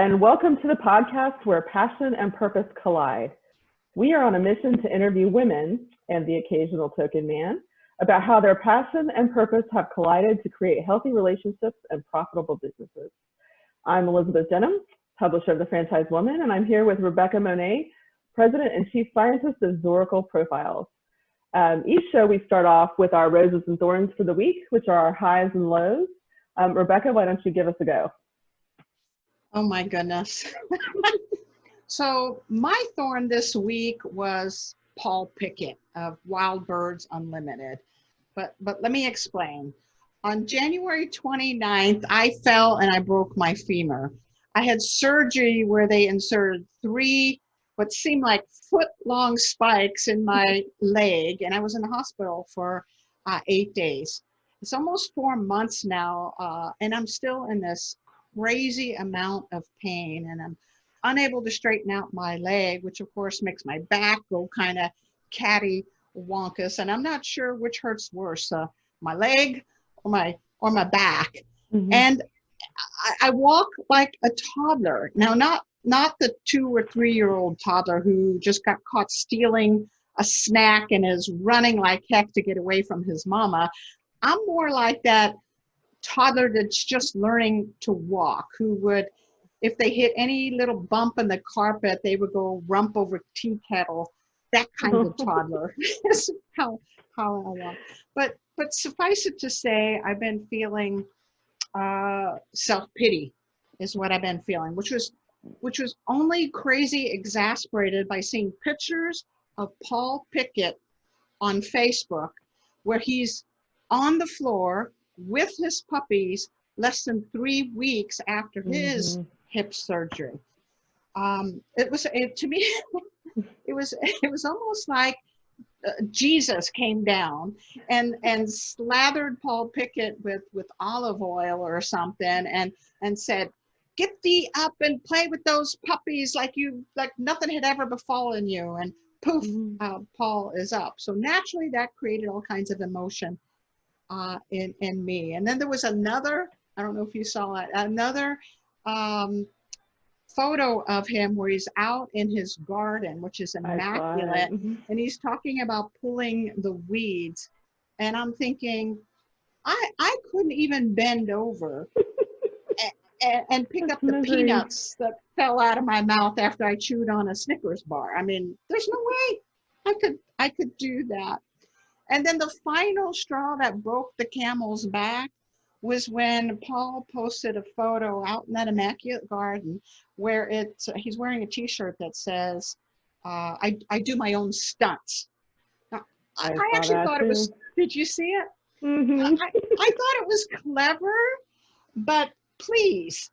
and welcome to the podcast where passion and purpose collide. We are on a mission to interview women and the occasional token man about how their passion and purpose have collided to create healthy relationships and profitable businesses. I'm Elizabeth Denham, publisher of The Franchise Woman, and I'm here with Rebecca Monet, President and Chief Scientist of Zoracle Profiles. Each show we start off with our roses and thorns for the week, which are our highs and lows. Rebecca, why don't you give us a go? Oh my goodness. So my thorn this week was Paul Pickett of Wild Birds Unlimited. But let me explain. On January 29th, I fell and I broke my femur. I had surgery where they inserted 3 what seemed like foot-long spikes in my leg, and I was in the hospital for 8 days. It's almost 4 months now, and I'm still in this crazy amount of pain, and I'm unable to straighten out my leg, which of course makes my back go kind of catty-wonkus, and I'm not sure which hurts worse, my leg or my back. Mm-hmm. And I walk like a toddler. Now, not the 2 or 3 year old toddler who just got caught stealing a snack and is running like heck to get away from his mama. I'm more like that toddler that's just learning to walk, who would, if they hit any little bump in the carpet, they would go rump over tea kettle. That kind of toddler is how I walk. But suffice it to say, I've been feeling self-pity is what I've been feeling, which was only crazy exasperated by seeing pictures of Paul Pickett on Facebook, where he's on the floor with his puppies less than 3 weeks after his hip surgery. To me, it was almost like Jesus came down and slathered Paul Pickett with olive oil or something and said, "Get thee up and play with those puppies like nothing had ever befallen you." And poof, Paul is up. So naturally that created all kinds of emotion in me. And then there was another, I don't know if you saw it, another photo of him where he's out in his garden, which is immaculate, and he's talking about pulling the weeds. And I'm thinking, I couldn't even bend over and pick up the peanuts that fell out of my mouth after I chewed on a Snickers bar. I mean, there's no way I could do that. And then the final straw that broke the camel's back was when Paul posted a photo out in that immaculate garden where he's wearing a t-shirt that says, I do my own stunts. Now, I actually thought it was, did you see it? Mm-hmm. I thought it was clever, but please,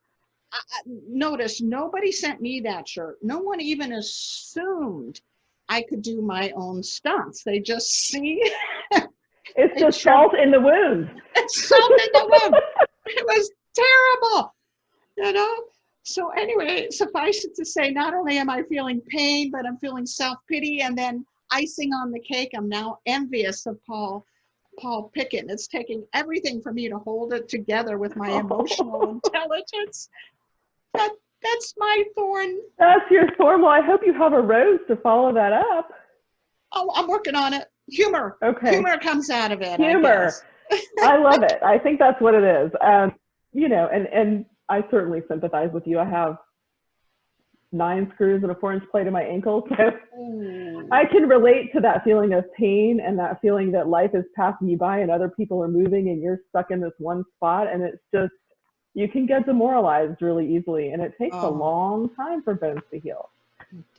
notice nobody sent me that shirt. No one even assumed I could do my own stunts. They just see. It's just salt in the wound. It's salt in the wound. It was terrible, you know? So anyway, suffice it to say, not only am I feeling pain, but I'm feeling self-pity. And then icing on the cake, I'm now envious of Paul Pickett. And it's taking everything for me to hold it together with my emotional intelligence. That's my thorn. That's your thorn. Well, I hope you have a rose to follow that up. Oh, I'm working on it. Humor. Okay. Humor comes out of it. Humor. I love it. I think that's what it is. You know, and I certainly sympathize with you. I have 9 screws and a 4-inch plate in my ankle. So I can relate to that feeling of pain and that feeling that life is passing you by and other people are moving and you're stuck in this one spot. And it's just, you can get demoralized really easily. And it takes a long time for bones to heal.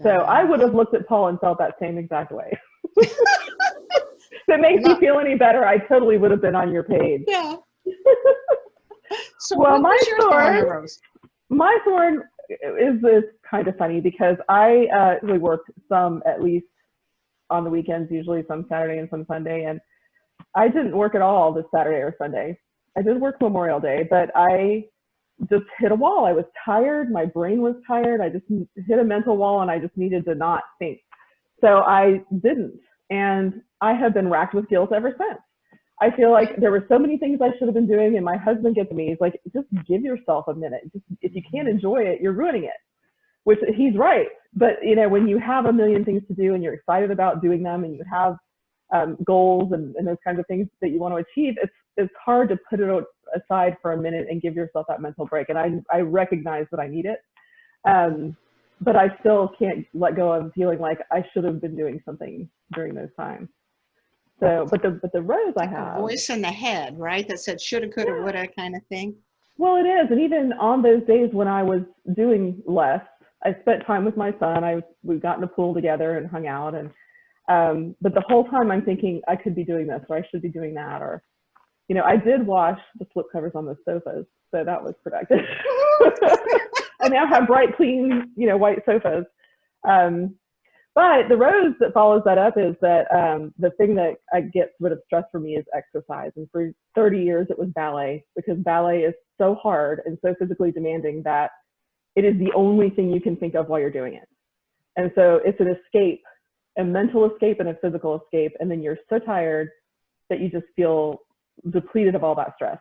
So I would have looked at Paul and felt that same exact way. If it makes you feel any better, I totally would have been on your page. Yeah. So well, my thorn is kind of funny because I actually worked some, at least on the weekends, usually some Saturday and some Sunday, and I didn't work at all this Saturday or Sunday. I did work Memorial Day, but I just hit a wall. I was tired. My brain was tired. I just hit a mental wall and I just needed to not think. So I didn't. And I have been racked with guilt ever since. I feel like there were so many things I should have been doing, and my husband gets me. He's like, just give yourself a minute. Just, if you can't enjoy it, you're ruining it. Which he's right. But when you have a million things to do and you're excited about doing them, and you have goals and those kinds of things that you want to achieve, it's hard to put it aside for a minute and give yourself that mental break. And I recognize that I need it. But I still can't let go of feeling like I should have been doing something during those times. So, but the rose I have. A voice in the head, right? That said shoulda, coulda, woulda kind of thing. Well, it is. And even on those days when I was doing less, I spent time with my son. We got in the pool together and hung out. And but the whole time I'm thinking I could be doing this, or I should be doing that, or I did wash the slip covers on the sofas, so that was productive. I now have bright, clean, white sofas. But the rose that follows that up is that the thing that gets rid of stress for me is exercise. And for 30 years, it was ballet, because ballet is so hard and so physically demanding that it is the only thing you can think of while you're doing it. And so it's an escape, a mental escape and a physical escape. And then you're so tired that you just feel depleted of all that stress.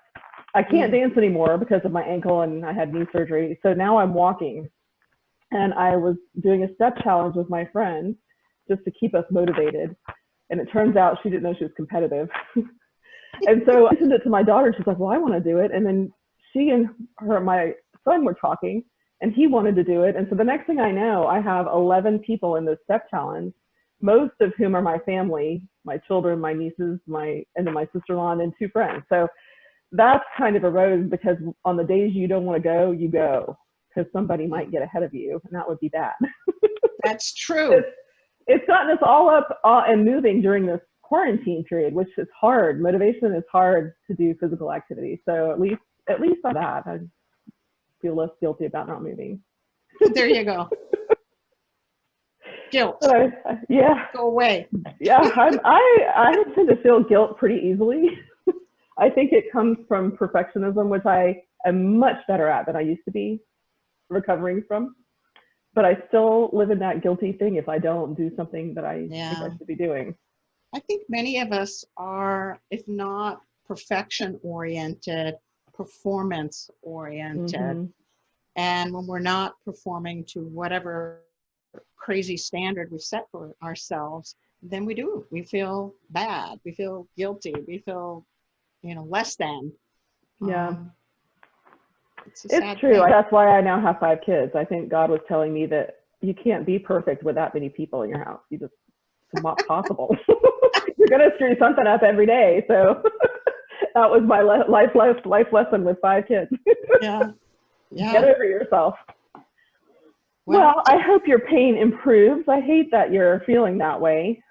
I can't dance anymore because of my ankle, and I had knee surgery. So now I'm walking. And I was doing a step challenge with my friend just to keep us motivated. And it turns out she didn't know she was competitive. And so I sent it to my daughter. She's like, well, I want to do it. And then she and my son were talking, and he wanted to do it. And so the next thing I know, I have 11 people in this step challenge, most of whom are my family, my children, my nieces, and then my sister-in-law, and 2 friends. So that's kind of a rose, because on the days you don't want to go, you go. Because somebody might get ahead of you, and that would be bad. That's true. It's gotten us all up and moving during this quarantine period, which is hard. Motivation is hard to do physical activity. So at least on that, I feel less guilty about not moving. There you go. Guilt. Yeah. Go away. Yeah, I tend to feel guilt pretty easily. I think it comes from perfectionism, which I am much better at than I used to be recovering from, but I still live in that guilty thing if I don't do something that I think I should be doing. I think many of us are, if not perfection oriented, performance oriented. And when we're not performing to whatever crazy standard we set for ourselves, then we feel bad, we feel guilty, we feel less than. It's true. That's why I now have 5 kids. I think God was telling me that you can't be perfect with that many people in your house. It's not possible. You're going to screw something up every day. So that was my life lesson with 5 kids. Yeah. Get over yourself. Well, I hope your pain improves. I hate that you're feeling that way.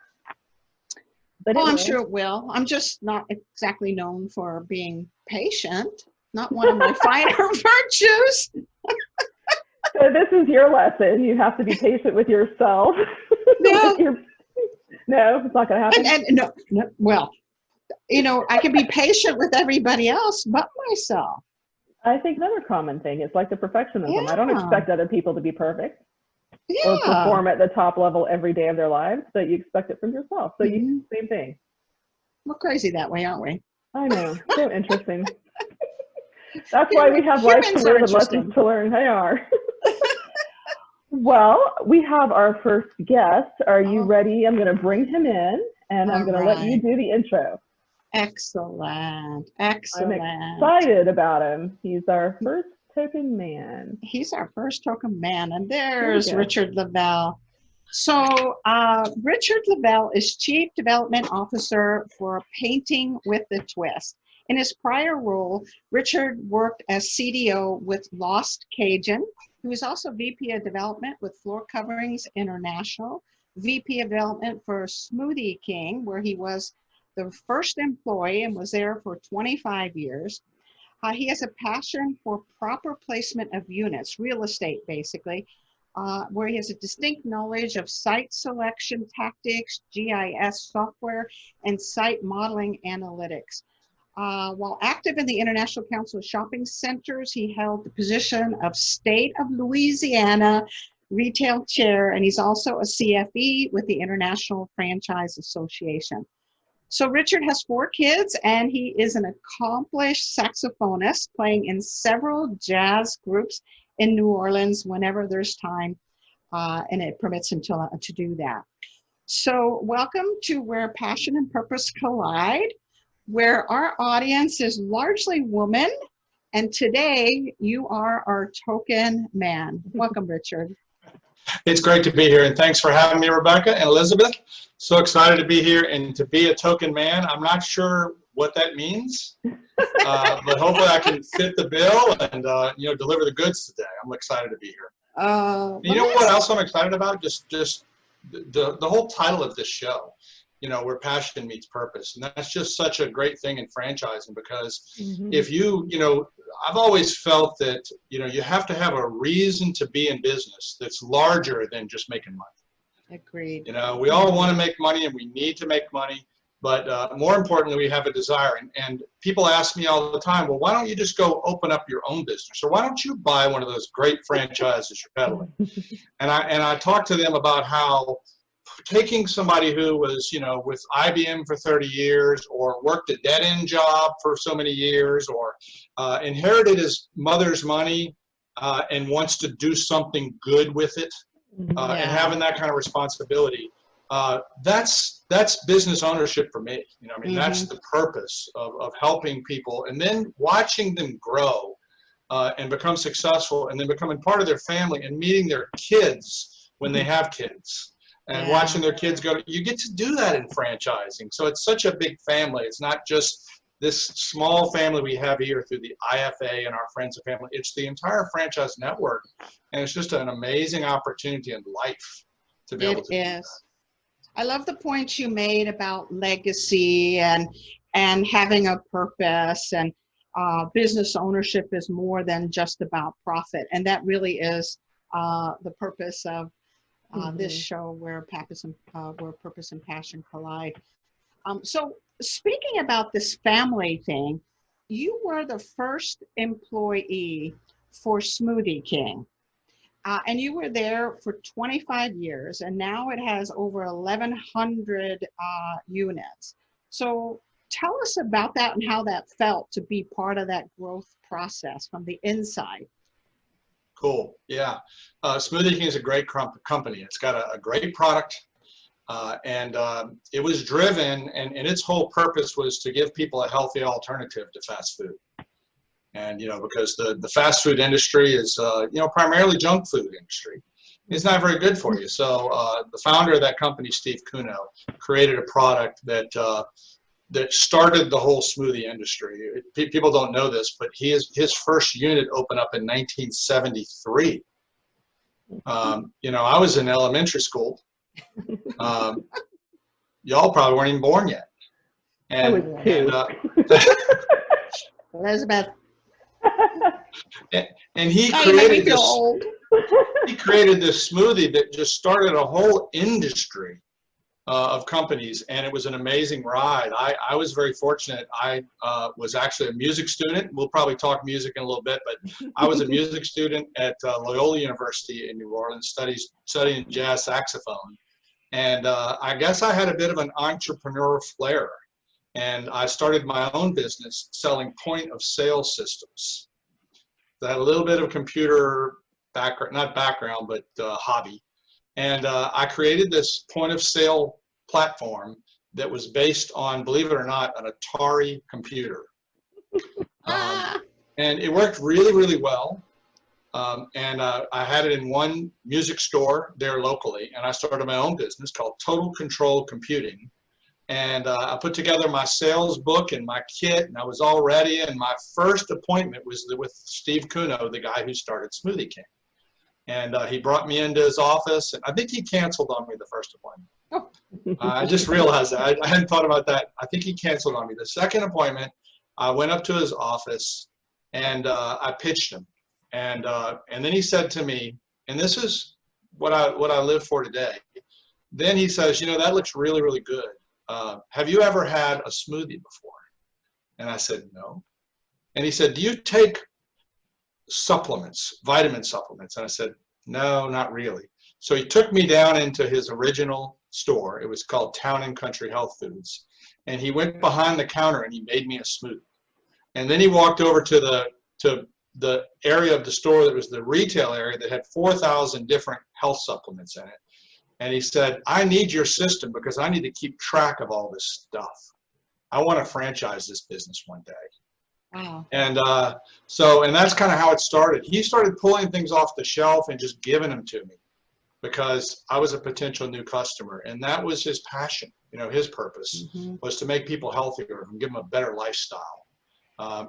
But anyway. I'm sure it will. I'm just not exactly known for being patient. Not one of my finer virtues. So this is your lesson. You have to be patient with yourself. No, no, it's not going to happen. And no, well, I can be patient with everybody else but myself. I think another common thing is like the perfectionism. I don't expect other people to be perfect or perform at the top level every day of their lives, but you expect it from yourself. So same thing. We're crazy that way, aren't we? I know. So interesting. That's why we have life to live and lessons to learn. They are. Well, we have our first guest. Are you ready? I'm going to bring him in, and I'm going to let you do the intro. Excellent. I'm excited about him. He's our first token man. He's our first token man. And there's Richard Leveille. So Richard Leveille is Chief Development Officer for Painting with the Twist. In his prior role, Richard worked as CDO with Lost Cajun. He was also VP of Development with Floor Coverings International, VP of Development for Smoothie King, where he was the first employee and was there for 25 years. He has a passion for proper placement of units, real estate basically, where he has a distinct knowledge of site selection tactics, GIS software, and site modeling analytics. While active in the International Council of Shopping Centers, he held the position of State of Louisiana Retail Chair, and he's also a CFE with the International Franchise Association. So Richard has 4 kids, and he is an accomplished saxophonist, playing in several jazz groups in New Orleans whenever there's time, and it permits him to do that. So welcome to Where Passion and Purpose Collide, where our audience is largely women, and today you are our token man. Welcome, Richard. It's great to be here, and thanks for having me, Rebecca and Elizabeth. So excited to be here and to be a token man. I'm not sure what that means, but hopefully I can fit the bill and deliver the goods today. I'm excited to be here. You know what else I'm excited about? Just the whole title of this show, where passion meets purpose. And that's just such a great thing in franchising, because if I've always felt that, you have to have a reason to be in business that's larger than just making money. Agreed. We all want to make money, and we need to make money, but more importantly, we have a desire. And people ask me all the time, well, why don't you just go open up your own business? Or why don't you buy one of those great franchises you're peddling? And I talk to them about how taking somebody who was, with IBM for 30 years, or worked a dead-end job for so many years, or inherited his mother's money and wants to do something good with it, and having that kind of responsibility, that's business ownership for me. That's the purpose of helping people, and then watching them grow and become successful, and then becoming part of their family, and meeting their kids when they have kids. And watching their kids go, you get to do that in franchising. So it's such a big family. It's not just this small family we have here through the IFA and our friends and family. It's the entire franchise network. And it's just an amazing opportunity in life to be able to do that. I love the point you made about legacy and having a purpose, and business ownership is more than just about profit. And that really is the purpose of this show, where purpose and passion collide. So speaking about this family thing, you were the first employee for Smoothie King, and you were there for 25 years, and now it has over 1,100 units. So tell us about that and how that felt to be part of that growth process from the inside. Cool. Yeah. Smoothie King is a great company. It's got a great product, and it was driven, and its whole purpose was to give people a healthy alternative to fast food. And, because the fast food industry is, primarily junk food industry. It's not very good for you. So the founder of that company, Steve Kuno, created a product that started the whole smoothie industry. People don't know this, but his first unit opened up in 1973. I was in elementary school. Y'all probably weren't even born yet. And Elizabeth. And he created this smoothie that just started a whole industry of companies, and it was an amazing ride. I was very fortunate. I was actually a music student. We'll probably talk music in a little bit, but I was a music student at Loyola University in New Orleans, studying jazz saxophone. And I guess I had a bit of an entrepreneur flair, and I started my own business selling point-of-sale systems. So I had a little bit of computer background, not background, but hobby. And I created this point-of-sale platform that was based on, believe it or not, an Atari computer. And it worked really, really well. And I had it in one music store there locally. And I started my own business called Total Control Computing. And I put together my sales book and my kit, and I was all ready. And my first appointment was with Steve Kuno, the guy who started Smoothie King. And he brought me into his office, and I think he canceled on me the first appointment. I just realized that. I hadn't thought about that. I think he canceled on me. The second appointment, I went up to his office, and I pitched him. And then he said to me, and this is what I live for today. Then he says, that looks really, really good. Have you ever had a smoothie before? And I said, no. And he said, do you take supplements, vitamin supplements? And I said, no, not really. So he took me down into his original store. It was called Town and Country Health Foods. and he went behind the counter and he made me a smoothie. And then he walked over to the area of the store that was the retail area that had 4,000 different health supplements in it. And he said, I need your system because I need to keep track of all this stuff. I want to franchise this business one day. Wow. And and that's kind of how it started. He started pulling things off the shelf and just giving them to me because I was a potential new customer. And that was his passion. You know, his purpose was to make people healthier and give them a better lifestyle.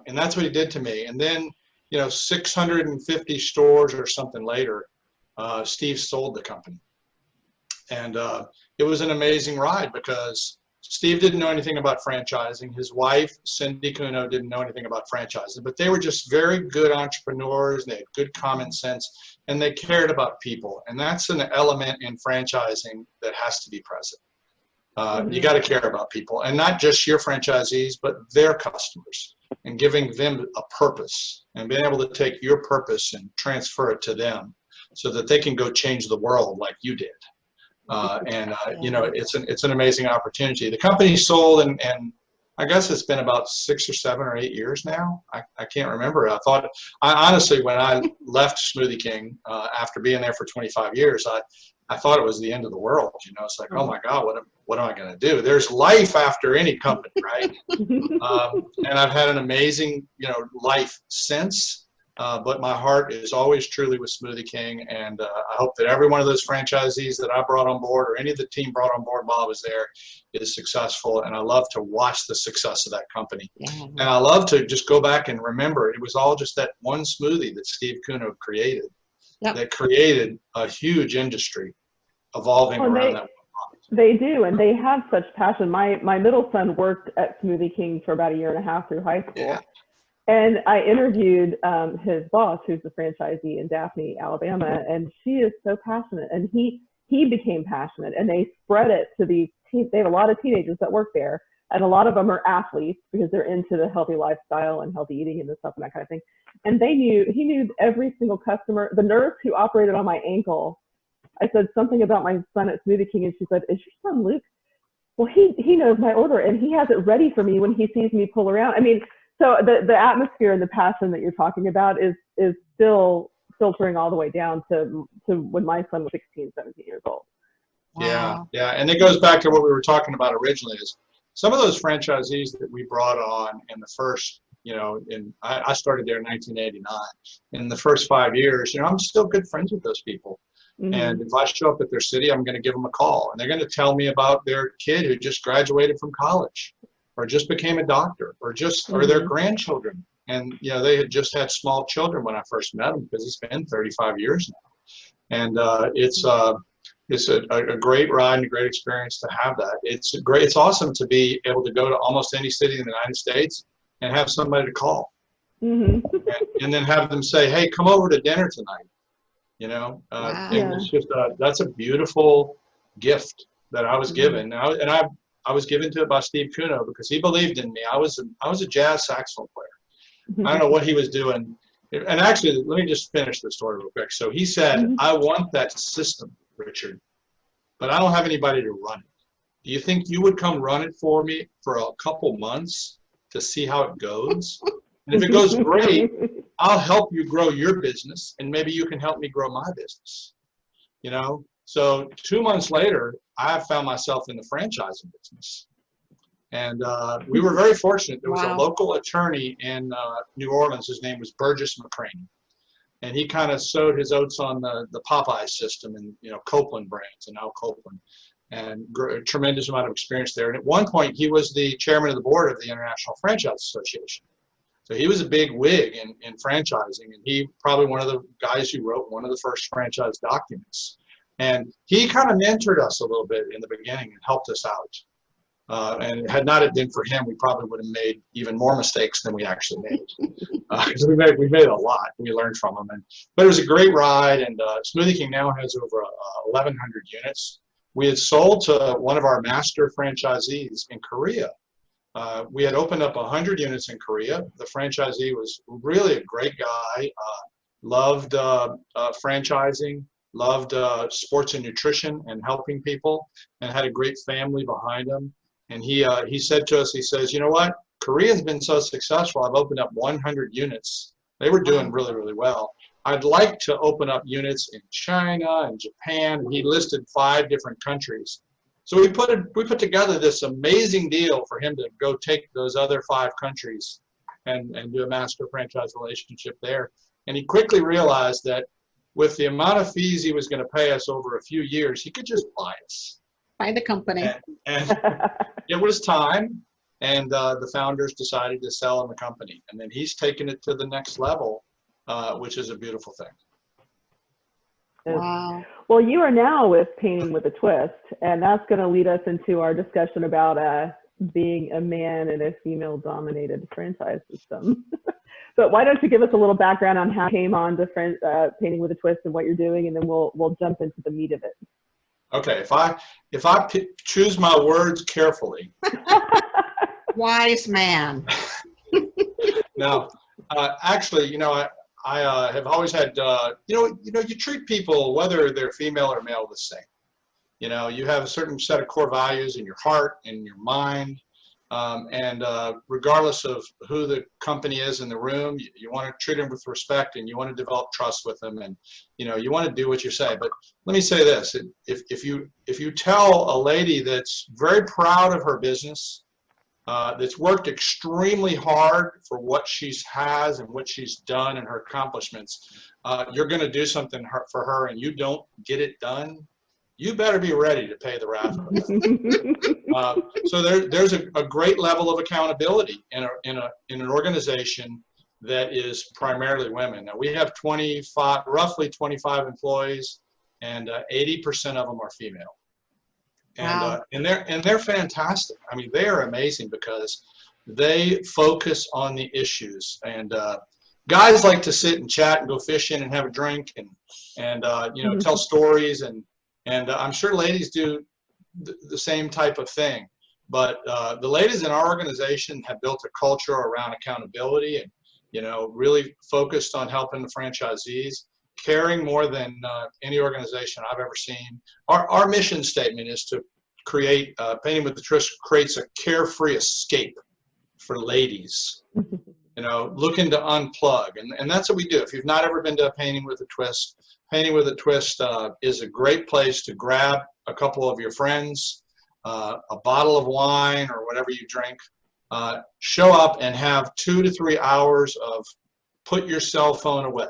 And that's what he did to me. And then, you know, 650 stores or something later, Steve sold the company. And it was an amazing ride because Steve didn't know anything about franchising. His wife, Cindy Cuno, didn't know anything about franchising, but they were just very good entrepreneurs. They had good common sense, and they cared about people. And that's an element in franchising that has to be present. You got to care about people, and not just your franchisees, but their customers, and giving them a purpose and being able to take your purpose and transfer it to them so that they can go change the world like you did. You know, it's an amazing opportunity. The company sold, and I guess it's been about 6 or 7 or 8 years now. I can't remember. I honestly, when I left Smoothie King after being there for 25 years, I thought it was the end of the world. You know, it's like, oh my God, what am I going to do? There's life after any company, right? And I've had an amazing, you know, life since. But my heart is always truly with Smoothie King, and I hope that every one of those franchisees that I brought on board, or any of the team brought on board while I was there, is successful. And I love to watch the success of that company. And I love to just go back and remember it was all just that one smoothie that Steve Cuno created, that created a huge industry evolving around that. They do, and they have such passion. My middle son worked at Smoothie King for about 1.5 years through high school. Yeah. And I interviewed his boss, who's the franchisee in Daphne, Alabama, and she is so passionate. And he became passionate, and they spread it to these they have a lot of teenagers that work there, and a lot of them are athletes because they're into the healthy lifestyle and healthy eating and this stuff and that kind of thing. And he knew every single customer. The nurse who operated on my ankle, I said something about my son at Smoothie King, and she said, "Is your son Luke?" Well, he knows my order, and he has it ready for me when he sees me pull around. I mean, so the atmosphere and the passion that you're talking about is still filtering all the way down to when my son was 16, 17 years old. Wow. Yeah. And it goes back to what we were talking about originally, is some of those franchisees that we brought on in the first, you know, I started there in 1989. In the first 5 years, you know, I'm still good friends with those people. And if I show up at their city, I'm going to give them a call, and they're going to tell me about their kid who just graduated from college, or just became a doctor, or their grandchildren. And, you know, they had just had small children when I first met them, because it's been 35 years now. And it's a great ride and a great experience to have that. It's awesome to be able to go to almost any city in the United States and have somebody to call. And then have them say, hey, come over to dinner tonight. You know, and it's just, that's a beautiful gift that I was given. I was given to it by Steve Cuno because he believed in me. I was a jazz saxophone player. I don't know what he was doing. And actually, let me just finish the story real quick. So he said, I want that system, Richard, but I don't have anybody to run it. Do you think you would come run it for me for a couple months to see how it goes? And if it goes great, I'll help you grow your business, and maybe you can help me grow my business. You know? So 2 months later, I found myself in the franchising business. And we were very fortunate. There was a local attorney in New Orleans. His name was Burgess McCraney. And he kind of sowed his oats on the Popeye system and, you know, Copeland brands and now Copeland. And a tremendous amount of experience there. And at one point, he was the chairman of the board of the International Franchise Association. So he was a big wig in franchising, and he probably one of the guys who wrote one of the first franchise documents. And he kind of mentored us a little bit in the beginning and helped us out. And had not it been for him, we probably would have made even more mistakes than we actually made. Because we made a lot. We learned from him. But it was a great ride, and Smoothie King now has over 1,100 units. We had sold to one of our master franchisees in Korea. We had opened up 100 units in Korea. The franchisee was really a great guy, loved franchising, loved sports and nutrition and helping people, and had a great family behind him. And he said to us, he says, you know what? Korea's been so successful. I've opened up 100 units. They were doing really, really well. I'd like to open up units in China and Japan. He listed 5 different countries. So we put together this amazing deal for him to go take those other 5 countries and do a master franchise relationship there. And he quickly realized that with the amount of fees he was going to pay us over a few years, he could just buy us. By the company. And it was time, and the founders decided to sell him the company. And then he's taken it to the next level, which is a beautiful thing. Wow. Well, you are now with Painting with a Twist, and that's going to lead us into our discussion about being a man in a female-dominated franchise system. But why don't you give us a little background on how you came on to Painting with a Twist and what you're doing, and then we'll jump into the meat of it. Okay, if I choose my words carefully. Wise man. No, actually, I have always had, you treat people, whether they're female or male, the same. You have a certain set of core values in your heart and your mind, and regardless of who the company is in the room, you want to treat them with respect, and you want to develop trust with them, and you want to do what you say. But let me say this: if you tell a lady that's very proud of her business, that's worked extremely hard for what she has and what she's done and her accomplishments, you're going to do something for her and you don't get it done, you better be ready to pay the wrath of it. So there's a great level of accountability in an organization that is primarily women. Now we have roughly 25 employees, and 80% of them are female. Wow. And they're fantastic. I mean, they are amazing because they focus on the issues. And guys like to sit and chat and go fishing and have a drink and tell stories, and I'm sure ladies do the same type of thing. But the ladies in our organization have built a culture around accountability and really focused on helping the franchisees, caring more than any organization I've ever seen. Our mission statement is to create, Painting with the Twist creates a carefree escape for ladies, looking to unplug. And that's what we do. If you've not ever been to a Painting with a Twist, Painting with a Twist is a great place to grab a couple of your friends, a bottle of wine or whatever you drink, show up and have 2 to 3 hours of put your cell phone away.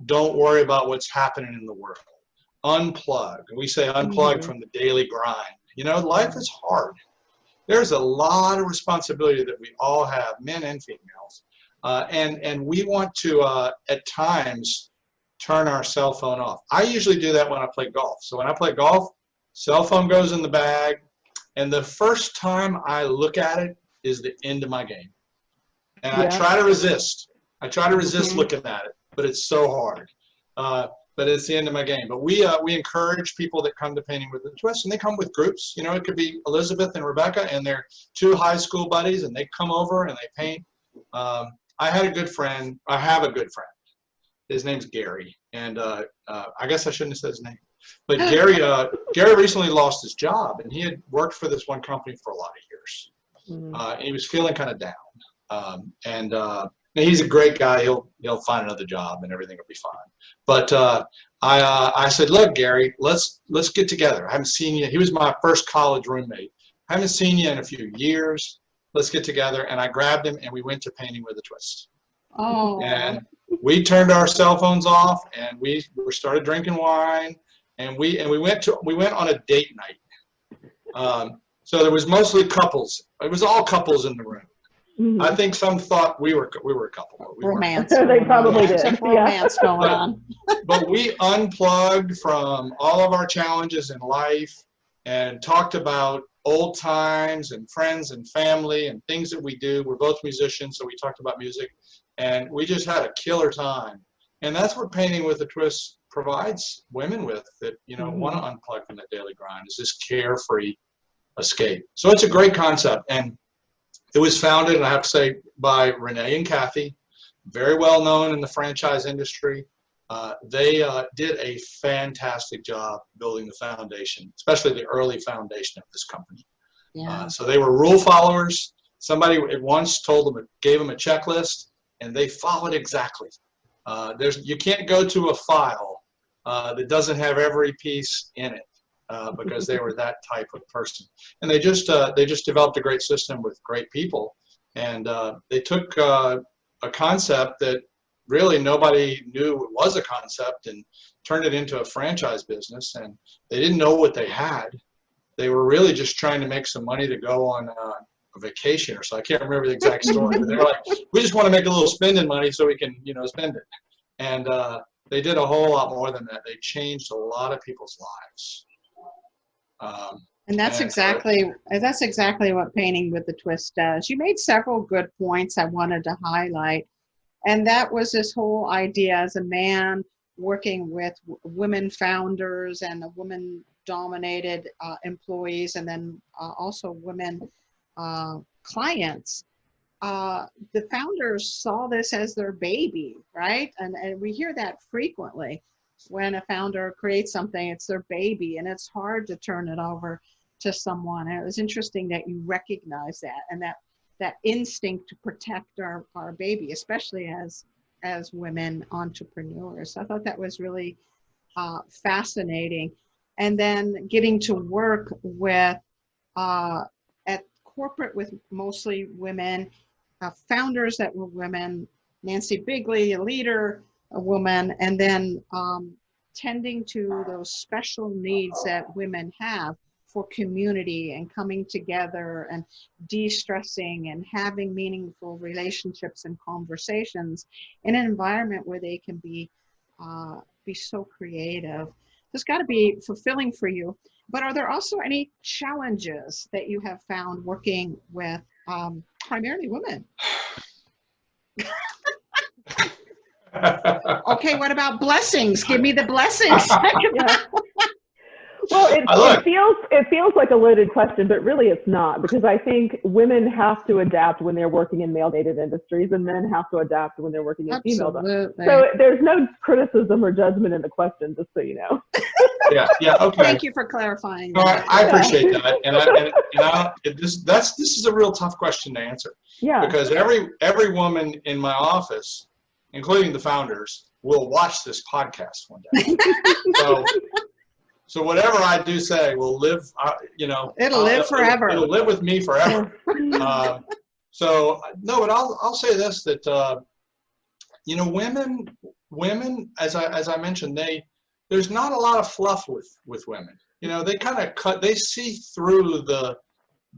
Don't worry about what's happening in the world. Unplug. We say unplug from the daily grind. Life is hard. There's a lot of responsibility that we all have, men and females. And we want to, at times, turn our cell phone off. I usually do that when I play golf. So when I play golf, cell phone goes in the bag, and the first time I look at it is the end of my game. And I try to resist. Looking at it, but it's so hard. But it's the end of my game. But we encourage people that come to Painting with a Twist, and they come with groups. It could be Elizabeth and Rebecca and their 2 high school buddies, and they come over and they paint. I have a good friend. His name's Gary, and I guess I shouldn't have said his name. But Gary recently lost his job, and he had worked for this one company for a lot of years. And he was feeling kind of down. And he's a great guy. He'll find another job, and everything will be fine. But I said, look, Gary, let's get together. I haven't seen you. He was my first college roommate. I haven't seen you in a few years. Let's get together. And I grabbed him, and we went to Painting with a Twist. Oh. And we turned our cell phones off, and we started drinking wine, and we went on a date night. So there was mostly couples. It was all couples in the room. I think some thought we were a couple. But we romance. They probably did. Some romance going on. But we unplugged from all of our challenges in life and talked about old times and friends and family and things that we do. We're both musicians, so we talked about music, and we just had a killer time. And that's what Painting with a Twist provides women with, that want to unplug from the daily grind, is this carefree escape. So it's a great concept, and it was founded, and I have to say, by Renee and Kathy, very well known in the franchise industry. They did a fantastic job building the foundation, especially the early foundation of this company. Yeah. So they were rule followers. Somebody at once gave them a checklist, and they followed exactly. You can't go to a file that doesn't have every piece in it because they were that type of person. And they just developed a great system with great people, and they took a concept that really nobody knew it was a concept and turned it into a franchise business. And they didn't know what they had. They were really just trying to make some money to go on a vacation or so. I can't remember the exact story, but they're like, we just want to make a little spending money so we can, spend it. And they did a whole lot more than that. They changed a lot of people's lives. And that's exactly what Painting with a Twist does. You made several good points I wanted to highlight. And that was this whole idea as a man working with women founders and the women-dominated employees, and then also women clients. The founders saw this as their baby, right? And we hear that frequently. When a founder creates something, it's their baby, and it's hard to turn it over to someone. And it was interesting that you recognize that, and that instinct to protect our baby, especially as women entrepreneurs. I thought that was really fascinating. And then getting to work with at corporate with mostly women, founders that were women, Nancy Bigley, a leader, a woman, and then tending to those special needs that women have for community and coming together and de-stressing and having meaningful relationships and conversations in an environment where they can be so creative. It's got to be fulfilling for you. But are there also any challenges that you have found working with primarily women? Okay, what about blessings? Give me the blessings. Yeah. Well, it feels like a loaded question, but really it's not, because I think women have to adapt when they're working in male-dated industries, and men have to adapt when they're working in female. So there's no criticism or judgment in the question, just so you know. Yeah, okay. Thank you for clarifying. No, I appreciate that, and this is a real tough question to answer. Yeah. Because every woman in my office, including the founders, will watch this podcast one day. So whatever I do say will live, it'll live forever. It'll live with me forever. So no, but I'll say this, that women, as I mentioned, there's not a lot of fluff with women. They kind of they see through the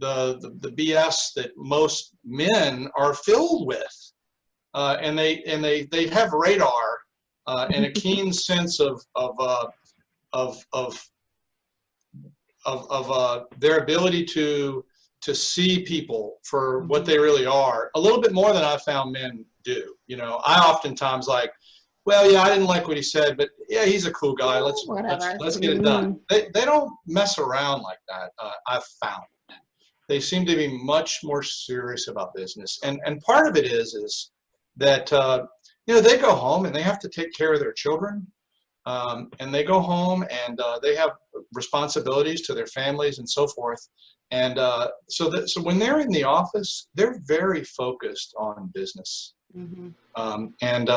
BS that most men are filled with, and they have radar and a keen sense of their ability to see people for what they really are, a little bit more than I found men do. I oftentimes well, yeah, I didn't like what he said, but yeah, he's a cool guy. Let's get it done. They don't mess around like that. I've found they seem to be much more serious about business, and part of it is that they go home and they have to take care of their children. And they go home and they have responsibilities to their families and so forth. And so when they're in the office, they're very focused on business. Mm-hmm. And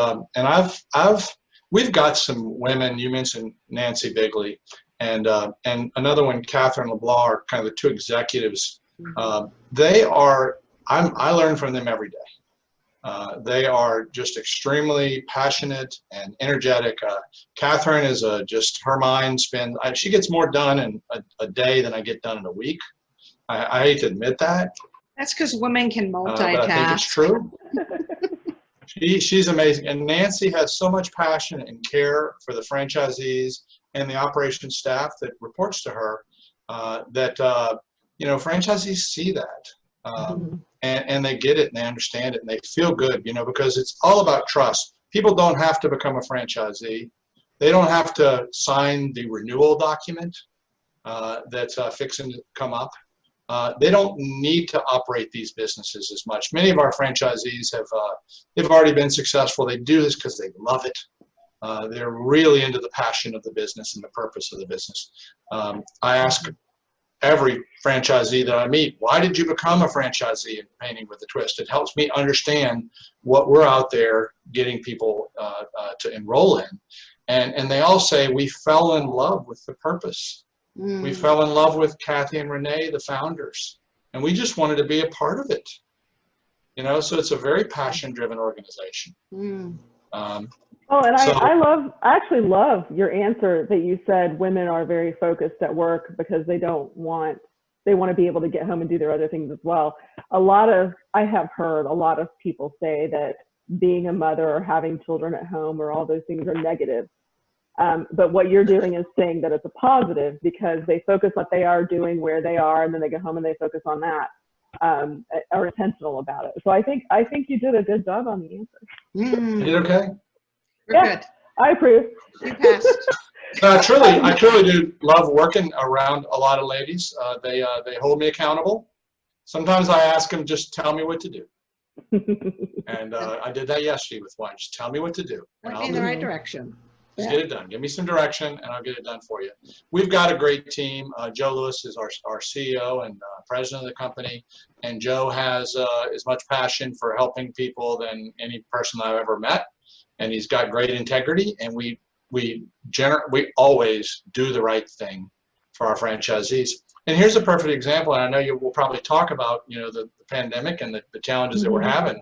we've got some women. You mentioned Nancy Bigley, and another one, Catherine LeBlanc, are kind of the two executives. Mm-hmm. I learn from them every day. They are just extremely passionate and energetic. Catherine is her mind she gets more done in a day than I get done in a week. I hate to admit that. That's because women can multitask. But I think it's true. She's amazing. And Nancy has so much passion and care for the franchisees and the operations staff that reports to her that franchisees see that. And they get it and they understand it and they feel good, because it's all about trust. People don't have to become a franchisee. They don't have to sign the renewal document that's fixing to come up. They don't need to operate these businesses as much. Many of our franchisees they've already been successful. They do this because they love it. They're really into the passion of the business and the purpose of the business. I ask every franchisee that I meet, why did you become a franchisee in Painting with a Twist? It helps me understand what we're out there getting people to enroll in. And they all say, we fell in love with the purpose. We fell in love with Kathy and Renee, the founders, and we just wanted to be a part of it. You know, so it's a very passion-driven organization. I actually love your answer that you said women are very focused at work because they want to be able to get home and do their other things as well. I have heard a lot of people say that being a mother or having children at home or all those things are negative. But what you're doing is saying that it's a positive because they focus what they are doing, where they are, and then they get home and they focus on that, are intentional about it. So I think you did a good job on the answer. You did okay? We're good. I approve. You passed. I truly do love working around a lot of ladies. They hold me accountable. Sometimes I ask them, just tell me what to do. And I did that yesterday with one. Just tell me what to do. Point me in the right direction. Just get it done. Give me some direction, and I'll get it done for you. We've got a great team. Joe Lewis is our CEO and president of the company, and Joe has as much passion for helping people than any person I've ever met, and he's got great integrity. And we always do the right thing for our franchisees. And here's a perfect example. And I know you will probably talk about the pandemic and the challenges that we're having.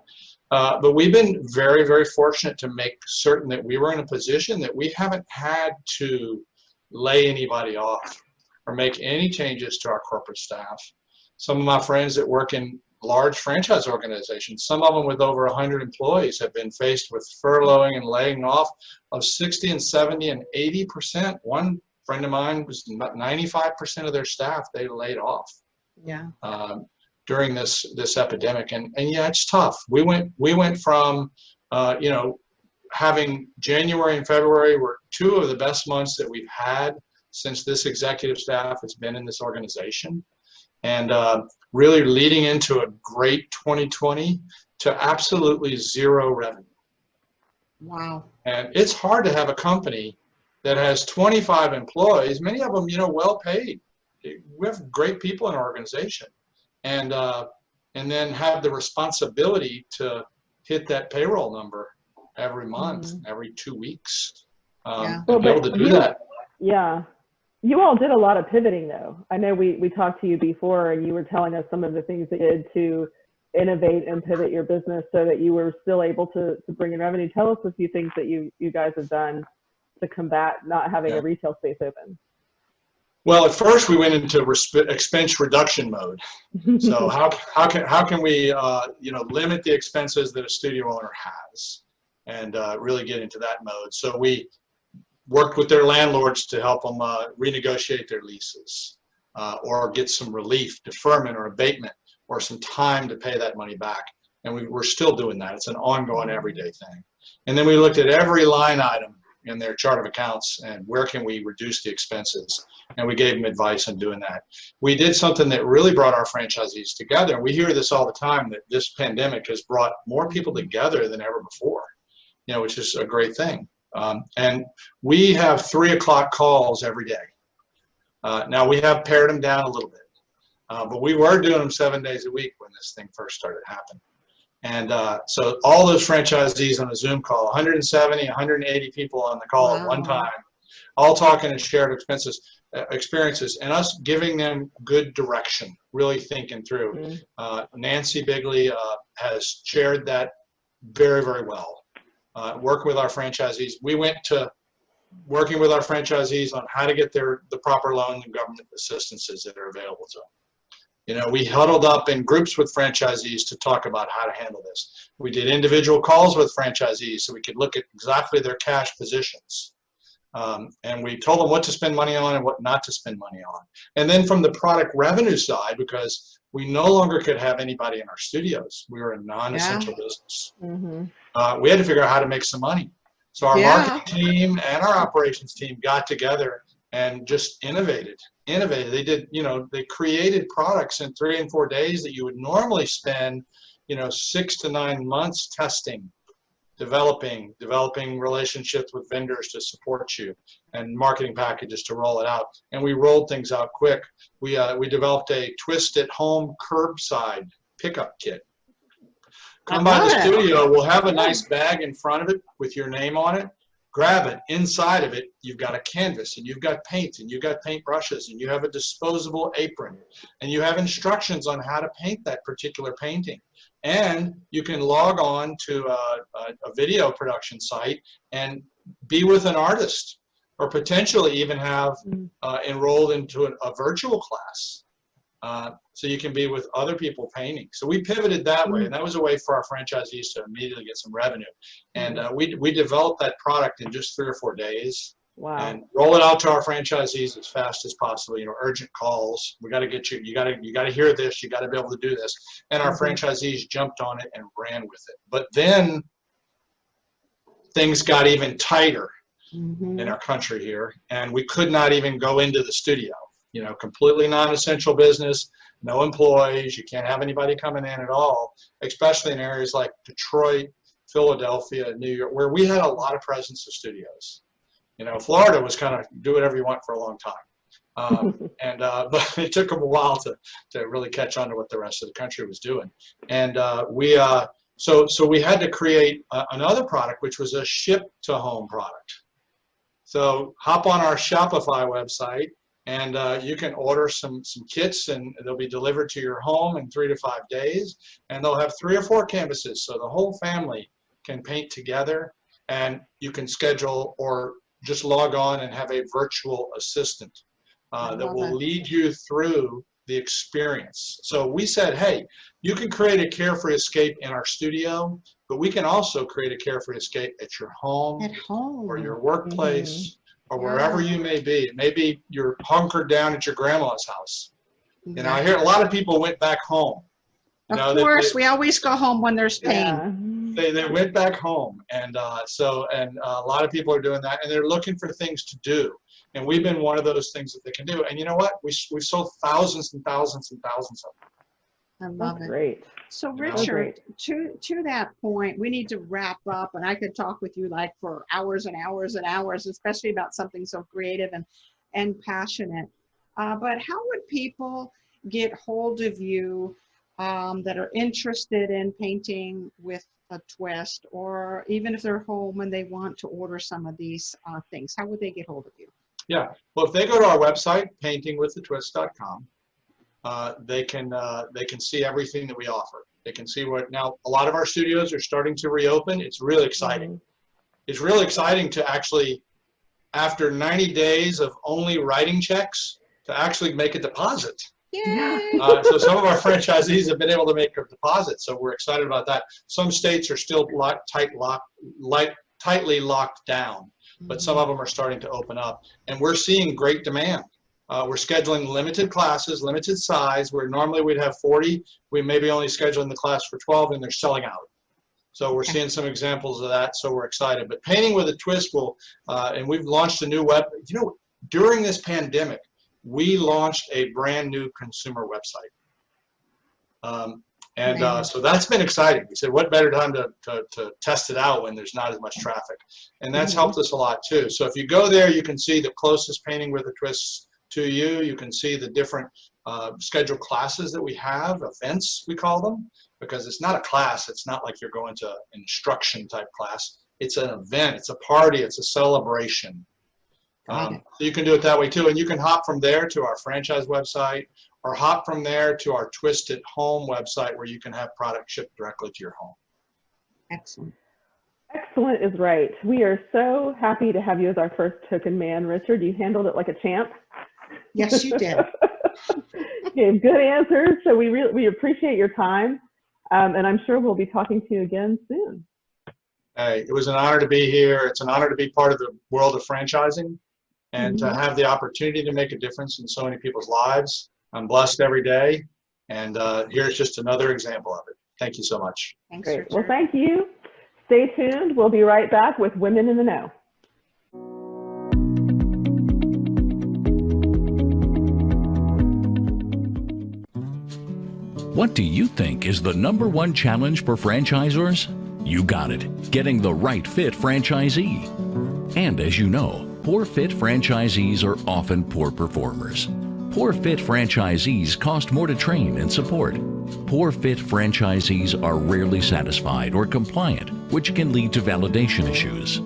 But we've been very, very fortunate to make certain that we were in a position that we haven't had to lay anybody off or make any changes to our corporate staff. Some of my friends that work in large franchise organizations, some of them with over 100 employees, have been faced with furloughing and laying off of 60 and 70 and 80%. One friend of mine was 95% of their staff they laid off. Yeah. During this epidemic, and yeah, it's tough. We went from having January and February were two of the best months that we've had since this executive staff has been in this organization, and really leading into a great 2020 to absolutely zero revenue. Wow. And it's hard to have a company that has 25 employees, many of them well paid. We have great people in our organization. And then have the responsibility to hit that payroll number every month, every 2 weeks, and be able to do that. Yeah. You all did a lot of pivoting, though. I know we talked to you before, and you were telling us some of the things that you did to innovate and pivot your business so that you were still able to bring in revenue. Tell us a few things that you guys have done to combat not having a retail space open. Well, at first we went into expense reduction mode. So how can we limit the expenses that a studio owner has, and really get into that mode. So we worked with their landlords to help them renegotiate their leases, or get some relief, deferment, or abatement, or some time to pay that money back. And we're still doing that. It's an ongoing, everyday thing. And then we looked at every line item in their chart of accounts and where can we reduce the expenses, and we gave them advice on doing that. We did something that really brought our franchisees together, and we hear this all the time, that this pandemic has brought more people together than ever before, which is a great thing. And we have 3 o'clock calls every day. Now we have pared them down a little bit, but we were doing them 7 days a week when this thing first started happening. And so all those franchisees on a Zoom call, 170, 180 people on the call at one time, all talking and shared experiences, and us giving them good direction, really thinking through. Nancy Bigley has chaired that very, very well. Working with our franchisees, we went to working with our franchisees on how to get the proper loans and government assistances that are available to them. We huddled up in groups with franchisees to talk about how to handle this. We did individual calls with franchisees so we could look at exactly their cash positions. And we told them what to spend money on and what not to spend money on. And then from the product revenue side, because we no longer could have anybody in our studios. We were a non-essential business. We had to figure out how to make some money. So our marketing team and our operations team got together and just innovated. They did, they created products in 3 and 4 days that you would normally spend, 6 to 9 months testing. developing relationships with vendors to support you, and marketing packages to roll it out. And we rolled things out quick. We developed a twist at home curbside pickup kit. Come by the studio, we'll have a nice bag in front of it with your name on it. Grab it. Inside of it, you've got a canvas, and you've got paint, and you've got paint brushes, and you have a disposable apron, and you have instructions on how to paint that particular painting. And you can log on to a video production site and be with an artist, or potentially even have enrolled into a virtual class. So you can be with other people painting. So we pivoted that way, and that was a way for our franchisees to immediately get some revenue. And we developed that product in just 3 or 4 days. Wow. And roll it out to our franchisees as fast as possible. Urgent calls. We got to get you. You got to hear this. You got to be able to do this. And our franchisees jumped on it and ran with it. But then things got even tighter in our country here, and we could not even go into the studio. Completely non-essential business, no employees. You can't have anybody coming in at all, especially in areas like Detroit, Philadelphia, New York, where we had a lot of presence of studios. Florida was kind of do whatever you want for a long time. But it took them a while to really catch on to what the rest of the country was doing. And so we had to create another product, which was a ship-to-home product. So hop on our Shopify website, and you can order some kits, and they'll be delivered to your home in 3 to 5 days. And they'll have 3 or 4 canvases, so the whole family can paint together. And you can schedule or just log on and have a virtual assistant that will lead you through the experience. So we said, hey, you can create a carefree escape in our studio, but we can also create a carefree escape at your home, or your workplace, or wherever you may be. Maybe you're hunkered down at your grandma's house. I hear a lot of people went back home. Of course, we always go home when there's pain. They went back home, and a lot of people are doing that, and they're looking for things to do. And we've been one of those things that they can do. And you know what? We've sold thousands and thousands and thousands of them. I love it. Great. So Richard, to that point, we need to wrap up, and I could talk with you like for hours and hours and hours, especially about something so creative and passionate. But how would people get hold of you that are interested in painting with a twist, or even if they're home and they want to order some of these things? How would they get hold of you? Yeah, well, if they go to our website, paintingwithatwist.com, they can see everything that we offer. They can see now a lot of our studios are starting to reopen. It's really exciting. It's really exciting to actually, after 90 days of only writing checks, to actually make a deposit. So some of our franchisees have been able to make a deposit, so we're excited about that. Some states are still tightly locked down, but some of them are starting to open up, and we're seeing great demand. We're scheduling limited classes, limited size, where normally we'd have 40. We may be only scheduling the class for 12, and they're selling out. So we're seeing some examples of that, so we're excited. But Painting with a Twist will, and we've launched a new web. During this pandemic, we launched a brand new consumer website. So that's been exciting. We said, what better time to test it out when there's not as much traffic? And that's helped us a lot too. So if you go there, you can see the closest Painting with a Twist to you. You can see the different scheduled classes that we have, events we call them, because it's not a class. It's not like you're going to an instruction type class. It's an event, it's a party, it's a celebration. So you can do it that way too. And you can hop from there to our franchise website, or hop from there to our Twist at Home website, where you can have product shipped directly to your home. Excellent. Excellent is right. We are so happy to have you as our first token man, Richard. You handled it like a champ. Yes, you did. Gave good answers. So we appreciate your time. And I'm sure we'll be talking to you again soon. Hey, it was an honor to be here. It's an honor to be part of the world of franchising, and to have the opportunity to make a difference in so many people's lives. I'm blessed every day, and here's just another example of it. Thank you so much. Thanks, Great. Richard. Well, thank you. Stay tuned. We'll be right back with Women in the Know. What do you think is the #1 challenge for franchisors? You got it, getting the right fit franchisee. And as you know, poor fit franchisees are often poor performers. Poor fit franchisees cost more to train and support. Poor fit franchisees are rarely satisfied or compliant, which can lead to validation issues.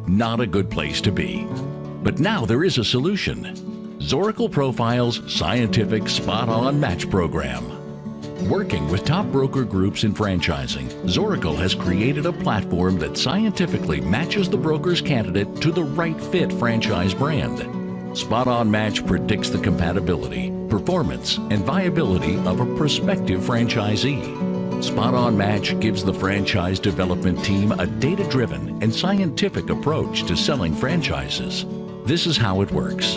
Not a good place to be. But now there is a solution. Zoracle Profile's scientific spot-on match program. Working with top broker groups in franchising, Zoracle has created a platform that scientifically matches the broker's candidate to the right fit franchise brand. Spot-on Match predicts the compatibility, performance, and viability of a prospective franchisee. Spot-on Match gives the franchise development team a data-driven and scientific approach to selling franchises. This is how it works.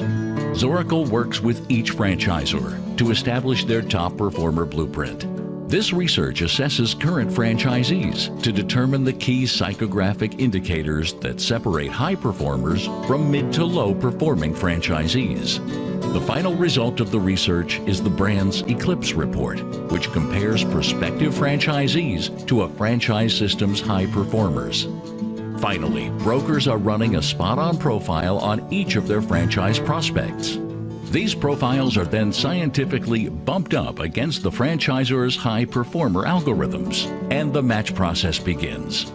Zoracle works with each franchisor to establish their top performer blueprint. This research assesses current franchisees to determine the key psychographic indicators that separate high performers from mid to low performing franchisees. The final result of the research is the brand's Eclipse report, which compares prospective franchisees to a franchise system's high performers. Finally, brokers are running a spot-on profile on each of their franchise prospects. These profiles are then scientifically bumped up against the franchisor's high performer algorithms, and the match process begins.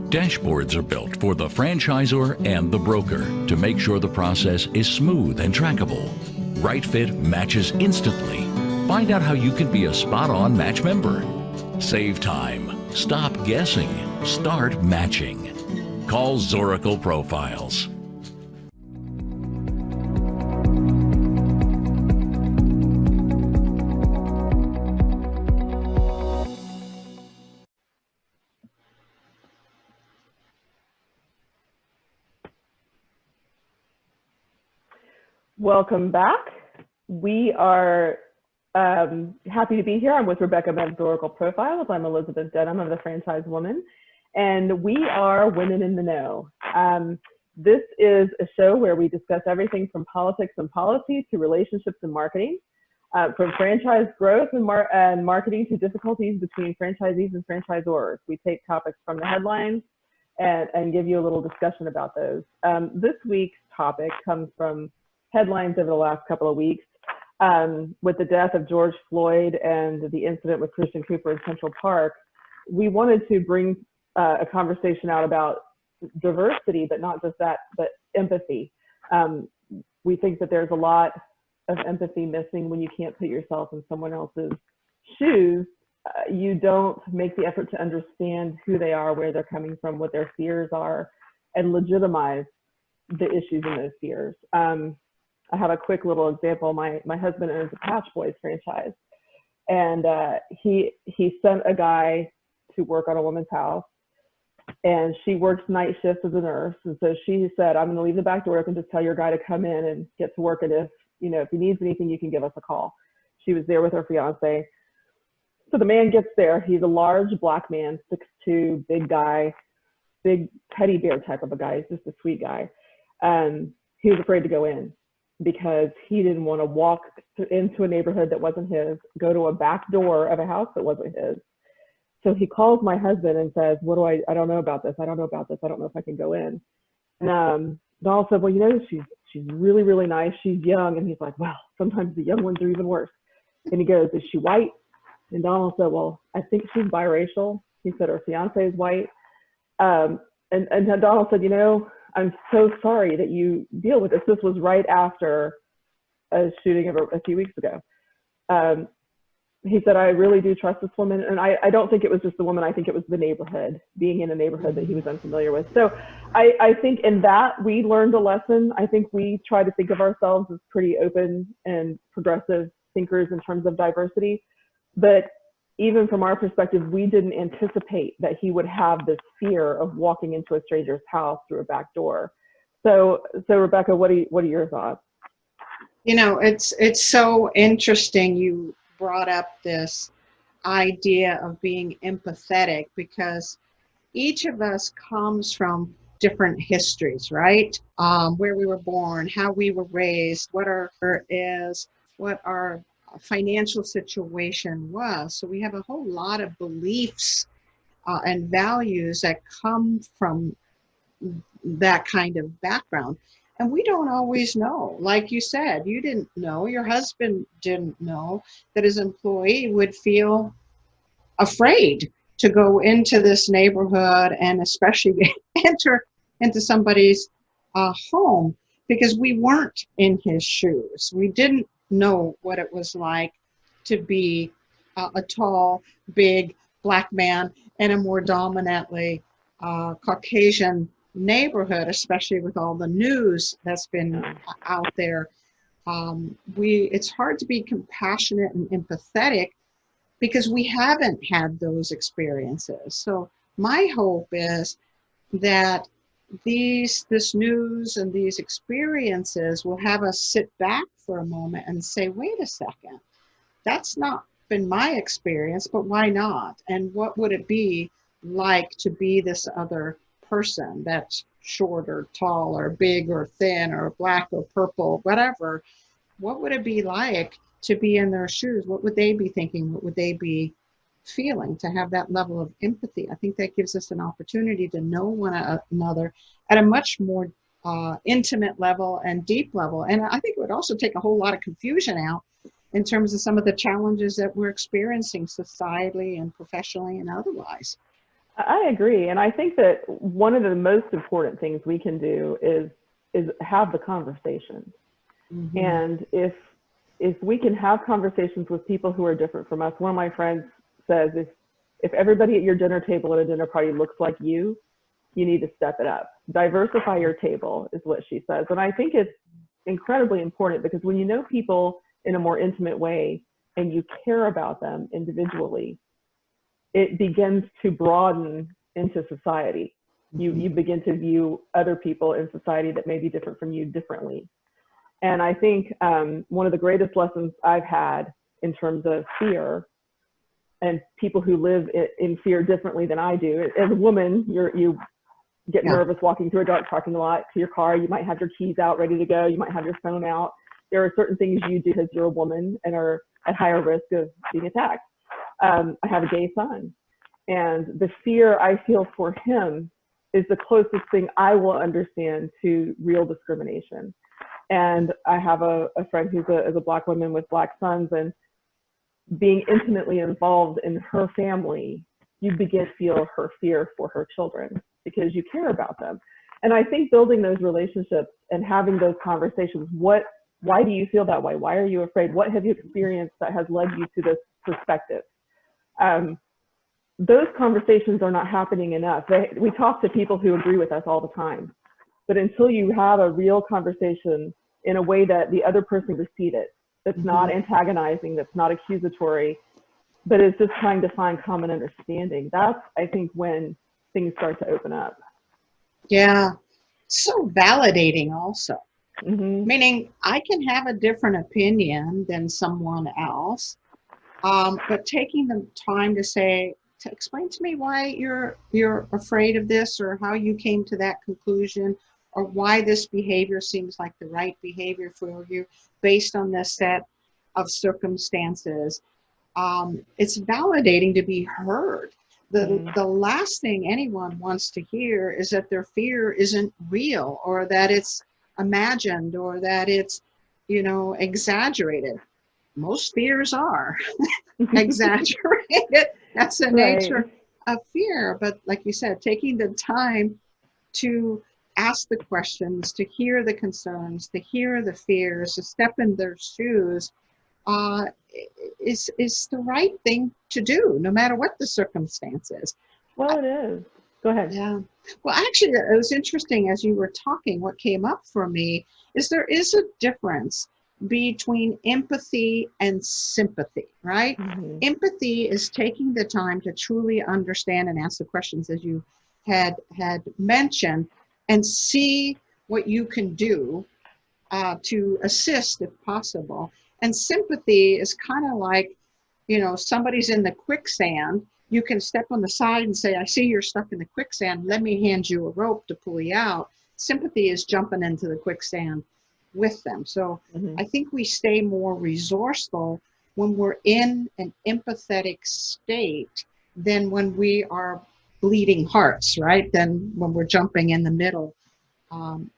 Dashboards are built for the franchisor and the broker to make sure the process is smooth and trackable. Right Fit matches instantly. Find out how you can be a spot-on match member. Save time. Stop guessing. Start matching. Call Zoracle Profiles. Welcome back. We are happy to be here. I'm with Rebecca of Zoracle Profiles. I'm Elizabeth Denham. I'm the franchise woman, and we are Women in the Know. This is a show where we discuss everything from politics and policy to relationships and marketing, from franchise growth and marketing to difficulties between franchisees and franchisors. We take topics from the headlines and give you a little discussion about those. This week's topic comes from headlines over the last couple of weeks, with the death of George Floyd and the incident with Christian Cooper in Central Park. We wanted to bring a conversation out about diversity, but not just that, but empathy. We think that there's a lot of empathy missing when you can't put yourself in someone else's shoes. You don't make the effort to understand who they are, where they're coming from, what their fears are, and legitimize the issues in those fears. I have a quick little example. My husband owns a Patch Boys franchise, and he sent a guy to work on a woman's house, and she works night shifts as a nurse. And so she said, I'm going to leave the back door open, just tell your guy to come in and get to work. And if he needs anything, you can give us a call. She was there with her fiance. So the man gets there. He's a large black man, 6'2", big guy, big teddy bear type of a guy. He's just a sweet guy. He was afraid to go in because he didn't want to walk into a neighborhood that wasn't his, go to a back door of a house that wasn't his. So he calls my husband and says, I don't know about this. I don't know about this. I don't know if I can go in. And Donald said, well, she's really, really nice. She's young. And he's like, well, sometimes the young ones are even worse. And he goes, is she white? And Donald said, well, I think she's biracial. He said, her fiance is white. And Donald said, I'm so sorry that you deal with this. This was right after a shooting of a few weeks ago. He said, I really do trust this woman. And I don't think it was just the woman. I think it was the neighborhood, being in a neighborhood that he was unfamiliar with. So I think in that we learned a lesson. I think we try to think of ourselves as pretty open and progressive thinkers in terms of diversity. But even from our perspective, we didn't anticipate that he would have this fear of walking into a stranger's house through a back door. So Rebecca, what are your thoughts? It's so interesting you brought up this idea of being empathetic, because each of us comes from different histories, right? Where we were born, how we were raised, what our financial situation was. So we have a whole lot of beliefs and values that come from that kind of background. And we don't always know. Like you said, you didn't know, your husband didn't know that his employee would feel afraid to go into this neighborhood and especially enter into somebody's home, because we weren't in his shoes. We didn't know what it was like to be a tall, big Black man in a more dominantly Caucasian neighborhood, especially with all the news that's been out there. It's hard to be compassionate and empathetic because we haven't had those experiences. So my hope is that this news and these experiences will have us sit back for a moment and say, wait a second, that's not been my experience, but why not? And what would it be like to be this other person that's short or tall or big or thin or black or purple, whatever? What would it be like to be in their shoes? What would they be thinking? What would they be feeling? To have that level of empathy. I think that gives us an opportunity to know one another at a much more intimate level and deep level. And I think it would also take a whole lot of confusion out in terms of some of the challenges that we're experiencing societally and professionally and otherwise. I agree. And I think that one of the most important things we can do is have the conversation. Mm-hmm. And if we can have conversations with people who are different from us, one of my friends says, if everybody at your dinner table at a dinner party looks like you need to step it up. Diversify your table is what she says. And I think it's incredibly important, because when you know people in a more intimate way and you care about them individually, it begins to broaden into society. You begin to view other people in society that may be different from you differently. And I think one of the greatest lessons I've had in terms of fear, and people who live in fear differently than I do. As a woman, you get nervous walking through a dark parking lot to your car. You might have your keys out ready to go. You might have your phone out. There are certain things you do because you're a woman and are at higher risk of being attacked. I have a gay son, and the fear I feel for him is the closest thing I will understand to real discrimination. And I have a friend who's a Black woman with Black sons, and being intimately involved in her family, you begin to feel her fear for her children because you care about them. And I think building those relationships and having those conversations, why do you feel that way? Why are you afraid? What have you experienced that has led you to this perspective? Those conversations are not happening enough. We talk to people who agree with us all the time, but until you have a real conversation in a way that the other person receives it, that's not antagonizing, that's not accusatory, but is just trying to find common understanding, that's, I think, when things start to open up. Yeah, so validating also. Meaning I can have a different opinion than someone else, but taking the time to explain to me why you're afraid of this, or how you came to that conclusion, or why this behavior seems like the right behavior for you based on this set of circumstances. It's validating to be heard. The last thing anyone wants to hear is that their fear isn't real, or that it's imagined, or that it's, exaggerated. Most fears are exaggerated. That's the nature of fear. But like you said, taking the time to ask the questions, to hear the concerns, to hear the fears, to step in their shoes, is the right thing to do, no matter what the circumstances. Well, it is. Go ahead. Yeah. Well, actually, it was interesting as you were talking. What came up for me is there is a difference between empathy and sympathy, right? Empathy is taking the time to truly understand and ask the questions, as you had mentioned, and see what you can do to assist if possible. And sympathy is kind of like, somebody's in the quicksand. You can step on the side and say, I see you're stuck in the quicksand. Let me hand you a rope to pull you out. Sympathy is jumping into the quicksand with them. So I think we stay more resourceful when we're in an empathetic state than when we are bleeding hearts, right, than when we're jumping in the middle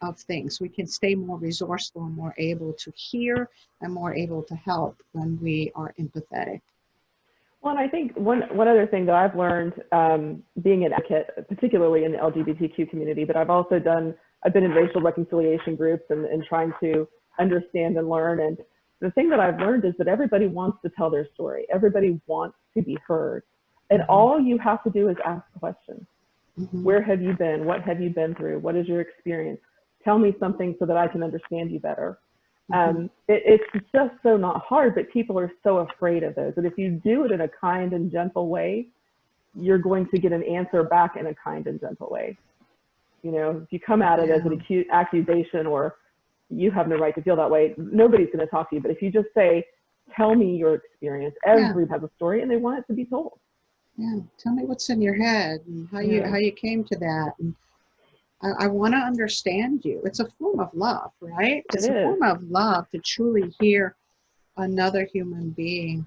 of things. We can stay more resourceful and more able to hear and more able to help when we are empathetic. Well, and I think one other thing that I've learned being an advocate, particularly in the LGBTQ community, but I've been in racial reconciliation groups and trying to understand and learn. And the thing that I've learned is that everybody wants to tell their story. Everybody wants to be heard. And all you have to do is ask questions. Where have you been? What have you been through? What is your experience? Tell me something so that I can understand you better. It's just so not hard, but people are so afraid of those. And if you do it in a kind and gentle way, you're going to get an answer back in a kind and gentle way. You know, if you come at it as an accusation or you have no right to feel that way, nobody's going to talk to you. But if you just say, tell me your experience, everybody has a story and they want it to be told. Yeah, tell me what's in your head and how you came to that. And I want to understand you. It's a form of love, right? It's a form of love to truly hear another human being.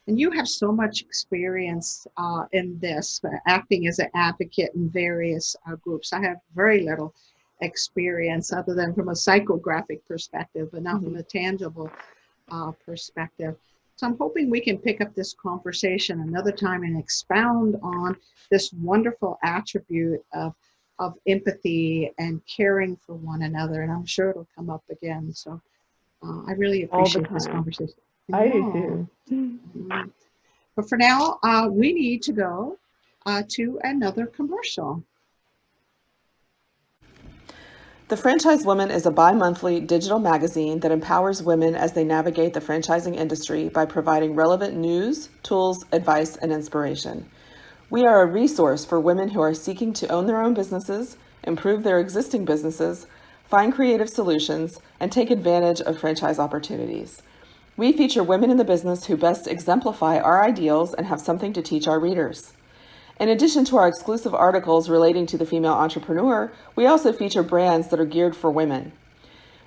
And you have so much experience in this, acting as an advocate in various groups. I have very little experience other than from a psychographic perspective, but not from a tangible perspective. So I'm hoping we can pick up this conversation another time and expound on this wonderful attribute of empathy and caring for one another. And I'm sure it'll come up again. So I really appreciate this conversation. I do too. But for now, we need to go to another commercial. The Franchise Woman is a bi-monthly digital magazine that empowers women as they navigate the franchising industry by providing relevant news, tools, advice, and inspiration. We are a resource for women who are seeking to own their own businesses, improve their existing businesses, find creative solutions, and take advantage of franchise opportunities. We feature women in the business who best exemplify our ideals and have something to teach our readers. In addition to our exclusive articles relating to the female entrepreneur, we also feature brands that are geared for women.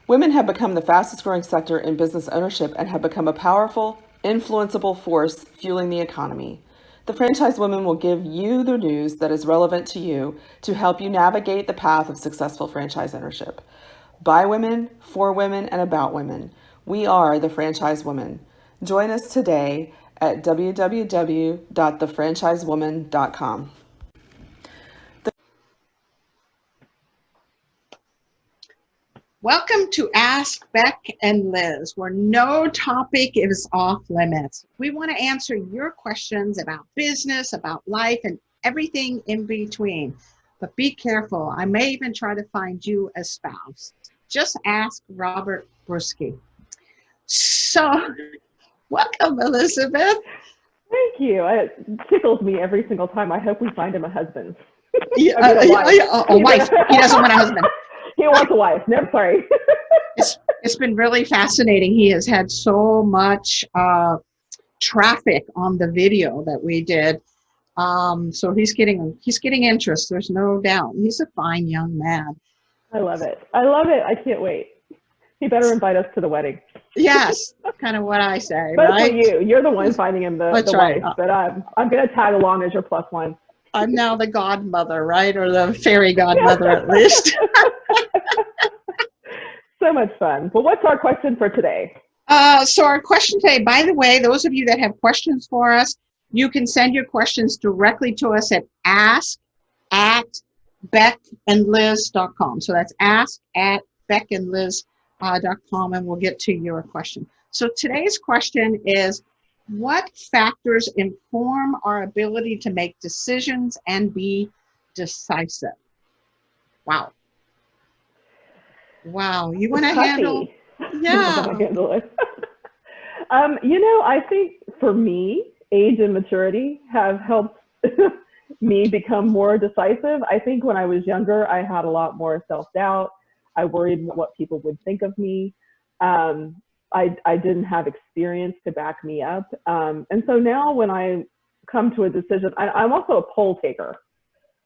Women have become the fastest growing sector in business ownership and have become a powerful, influenceable force fueling the economy. The Franchise Woman will give you the news that is relevant to you to help you navigate the path of successful franchise ownership. By women, for women, and about women. We are the Franchise Woman. Join us today at www.thefranchisewoman.com. Welcome to Ask Beck and Liz, where no topic is off limits. We want to answer your questions about business, about life, and everything in between. But be careful. I may even try to find you a spouse. Just ask Robert Bruschi. So, welcome, Elizabeth. Thank you. It tickles me every single time. I hope we find him a husband. A wife. He doesn't want a husband. He wants a wife. No, sorry. It's been really fascinating. He has had so much traffic on the video that we did. So he's getting interest. There's no doubt. He's a fine young man. I love it. I can't wait. He better invite us to the wedding. Yes, that's kind of what I say, but right? for you're the one finding him the right. wife, but I'm going to tag along as your plus one. I'm now the godmother, right? Or the fairy godmother, at least. So much fun. Well, what's our question for today? So our question today, by the way, those of you that have questions for us, you can send your questions directly to us at ask@beckandliz.com. So that's ask@beckandliz.com, and we'll get to your question. So today's question is, what factors inform our ability to make decisions and be decisive? Wow. You want to handle? Yeah. Handle it. I think for me, age and maturity have helped me become more decisive. I think when I was younger, I had a lot more self-doubt. I worried what people would think of me. I didn't have experience to back me up. And so now when I come to a decision, I'm also a poll taker.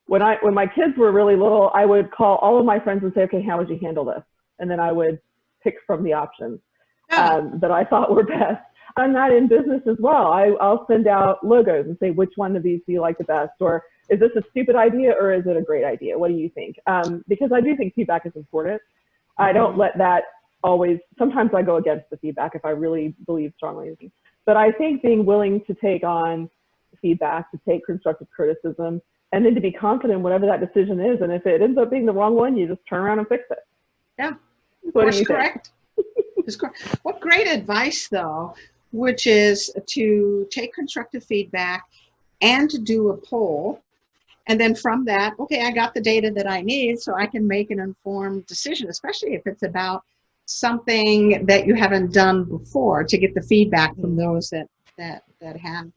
When my kids were really little, I would call all of my friends and say, okay, how would you handle this? And then I would pick from the options that I thought were best. I'm not in business as well. I'll send out logos and say, which one of these do you like the best? Or is this a stupid idea or is it a great idea? What do you think? Because I do think feedback is important. I don't let that always, sometimes I go against the feedback if I really believe strongly in it. But I think being willing to take on feedback, to take constructive criticism, and then to be confident in whatever that decision is. And if it ends up being the wrong one, you just turn around and fix it. Yeah, What do that's you correct. That's correct. What great advice, though, which is to take constructive feedback and to do a poll. And then from that, okay, I got the data that I need so I can make an informed decision, especially if it's about something that you haven't done before, to get the feedback from those that have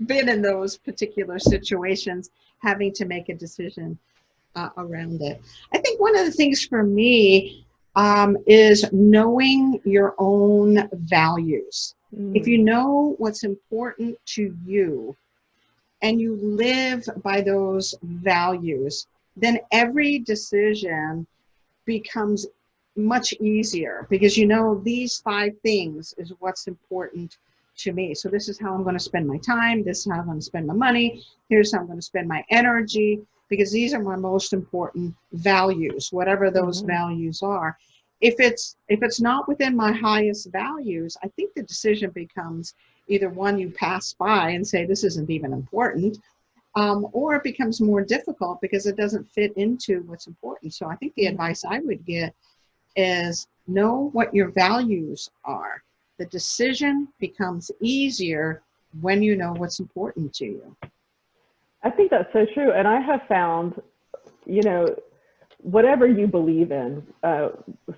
been in those particular situations, having to make a decision around it. I think one of the things for me is knowing your own values. If you know what's important to you and you live by those values, then every decision becomes much easier, because you know these 5 things is what's important to me. So this is how I'm going to spend my time. This is how I'm going to spend my money. Here's how I'm going to spend my energy, because these are my most important values, whatever those values are. If it's not within my highest values, I think the decision becomes either one you pass by and say this isn't even important, or it becomes more difficult because it doesn't fit into what's important. So I think the advice I would get is know what your values are. The decision becomes easier when you know what's important to you. I think that's so true. And I have found, you know, whatever you believe in,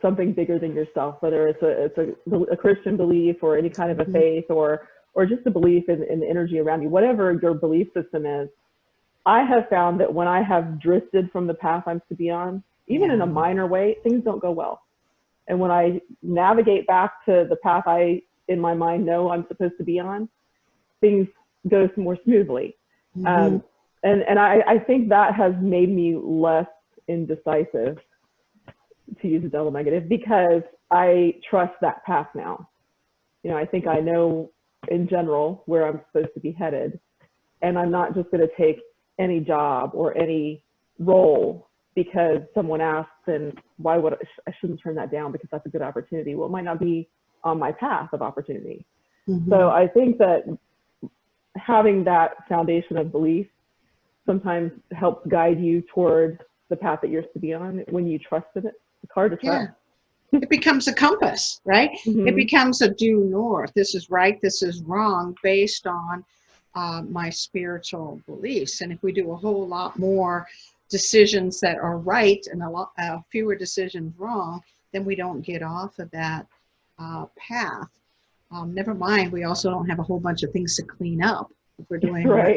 something bigger than yourself, whether it's a Christian belief or any kind of a faith or just a belief in the energy around you, whatever your belief system is, I have found that when I have drifted from the path I'm to be on, even in a minor way, things don't go well. And when I navigate back to the path I, in my mind, know I'm supposed to be on, things go more smoothly. And I think that has made me less indecisive, to use a double negative, because I trust that path now. You know, I think I know in general where I'm supposed to be headed, and I'm not just going to take any job or any role because someone asks, and why would I shouldn't turn that down because that's a good opportunity. Well, it might not be on my path of opportunity. So I think that having that foundation of belief sometimes helps guide you toward the path that you're to be on when you trust in it. It's hard to trust. It becomes a compass, right? It becomes a due north. This is right, this is wrong, based on my spiritual beliefs. And if we do a whole lot more decisions that are right and a lot fewer decisions wrong, then we don't get off of that path. Never mind, we also don't have a whole bunch of things to clean up if we're doing what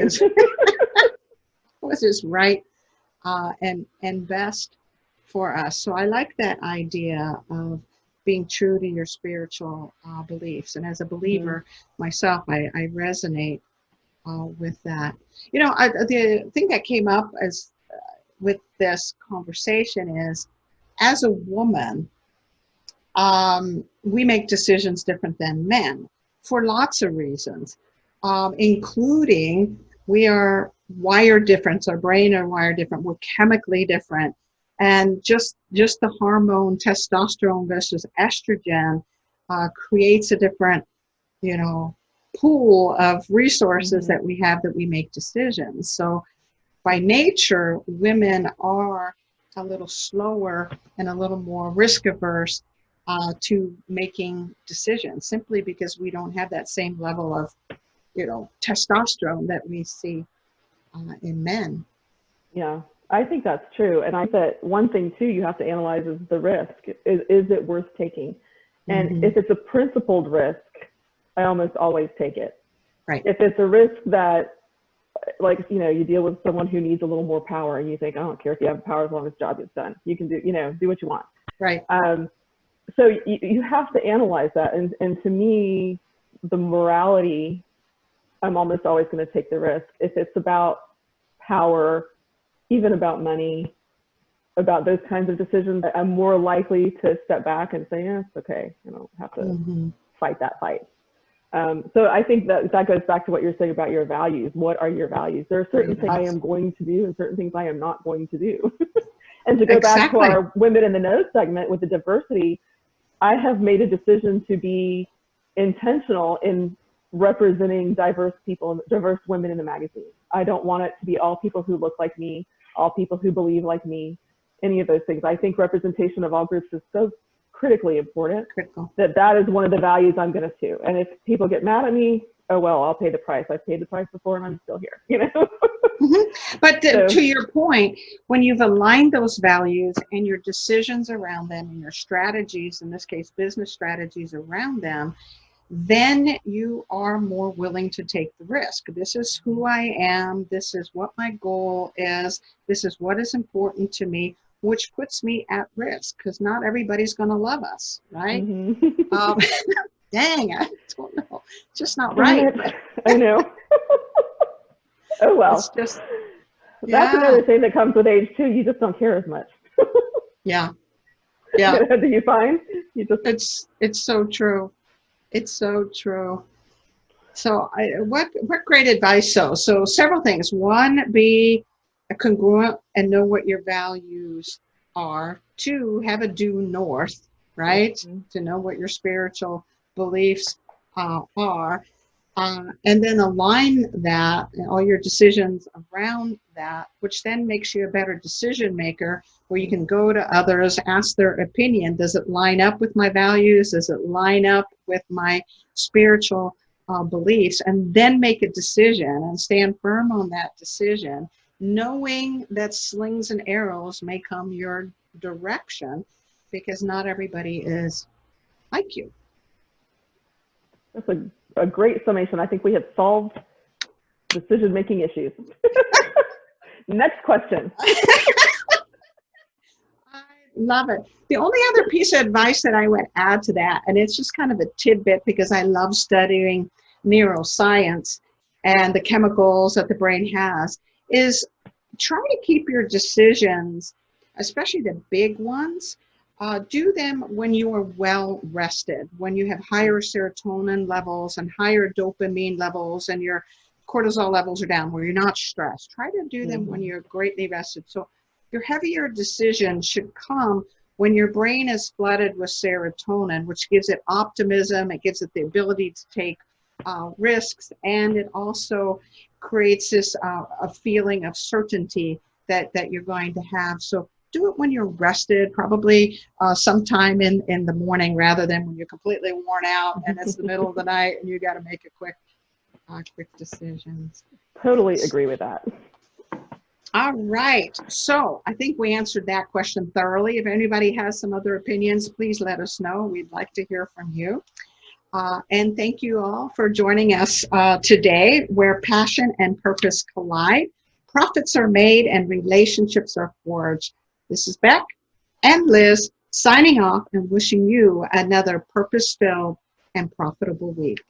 is right and best for us. So I like that idea of being true to your spiritual beliefs. And as a believer myself, I resonate with that. You know, the thing that came up as with this conversation is, as a woman, we make decisions different than men for lots of reasons, including we are wired different. Our brain are wired different. We're chemically different. And just the hormone testosterone versus estrogen creates a different, you know, pool of resources that we have that we make decisions. So by nature, women are a little slower and a little more risk averse to making decisions, simply because we don't have that same level of, you know, testosterone that we see in men. Yeah, I think that's true. And I think that one thing too you have to analyze is the risk. Is it worth taking? And if it's a principled risk, I almost always take it. Right. If it's a risk that, like, you know, you deal with someone who needs a little more power and you think, I don't care if you have power as long as the job gets done. You can do, you know, do what you want. Right. So you have to analyze that. And to me, the morality, I'm almost always going to take the risk. If it's about power, even about money, about those kinds of decisions, I'm more likely to step back and say, yeah, it's okay. I don't have to fight that fight. So I think that goes back to what you're saying about your values. What are your values? There are certain things I am going to do and certain things I am not going to do. And to go back to our Women in the Know segment with the diversity, I have made a decision to be intentional in representing diverse people, diverse women in the magazine. I don't want it to be all people who look like me, all people who believe like me, any of those things. I think representation of all groups is so critically important that is one of the values I'm going to do. And if people get mad at me, oh well, I'll pay the price. I've paid the price before and I'm still here, you know. But to your point, when you've aligned those values and your decisions around them and your strategies, in this case business strategies around them, then you are more willing to take the risk. This is who I am. This is what my goal is. This is what is important to me, which puts me at risk because not everybody's going to love us, right? Dang, I don't know. It's just not right. I know. Oh, well. It's just, that's another thing that comes with age, too. You just don't care as much. Yeah. Do you find? It's so true. It's so true. So what great advice. So several things. One, be congruent and know what your values are. Two, have a due north, right? To know what your spiritual beliefs are. And then align that and all your decisions around that, which then makes you a better decision maker where you can go to others, ask their opinion. Does it line up with my values? Does it line up with my spiritual beliefs? And then make a decision and stand firm on that decision, knowing that slings and arrows may come your direction because not everybody is like you. That's a great summation. I think we have solved decision-making issues. Next question. I love it. The only other piece of advice that I would add to that, and it's just kind of a tidbit because I love studying neuroscience and the chemicals that the brain has, is try to keep your decisions, especially the big ones, do them when you are well rested, when you have higher serotonin levels and higher dopamine levels and your cortisol levels are down, where you're not stressed. Try to do them when you're greatly rested. So your heavier decisions should come when your brain is flooded with serotonin, which gives it optimism, it gives it the ability to take risks, and it also creates this a feeling of certainty that you're going to have. So do it when you're rested, probably sometime in the morning rather than when you're completely worn out and it's the middle of the night and you got to make a quick decisions. Totally agree with that. All right. So I think we answered that question thoroughly. If anybody has some other opinions, please let us know. We'd like to hear from you. And thank you all for joining us today, where passion and purpose collide. Profits are made and relationships are forged. This is Beck and Liz signing off and wishing you another purpose-filled and profitable week.